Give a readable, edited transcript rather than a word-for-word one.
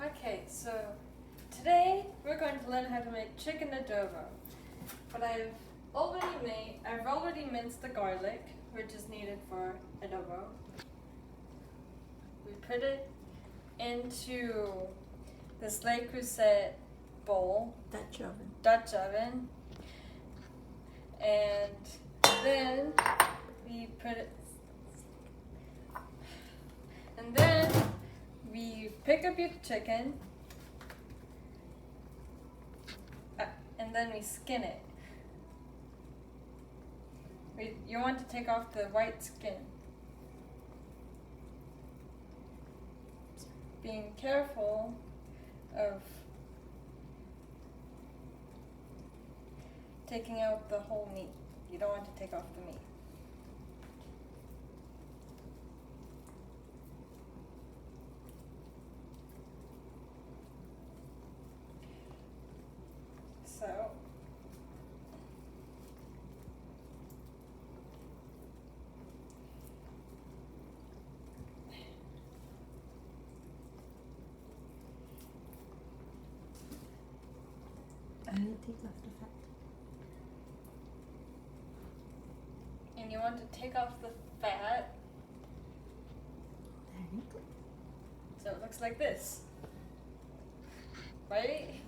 Okay, so today we're going to learn how to make chicken adobo. But I've already minced the garlic, which is needed for adobo. We put it into this Le Creuset bowl, Dutch oven, and then we put it, and then we pick up your chicken, and then we skin it. You want to take off the white skin. Being careful of taking out the whole meat. You don't want to take off the meat. So, Only take off the fat. and you want to take off the fat, There you go. so it looks like this, right?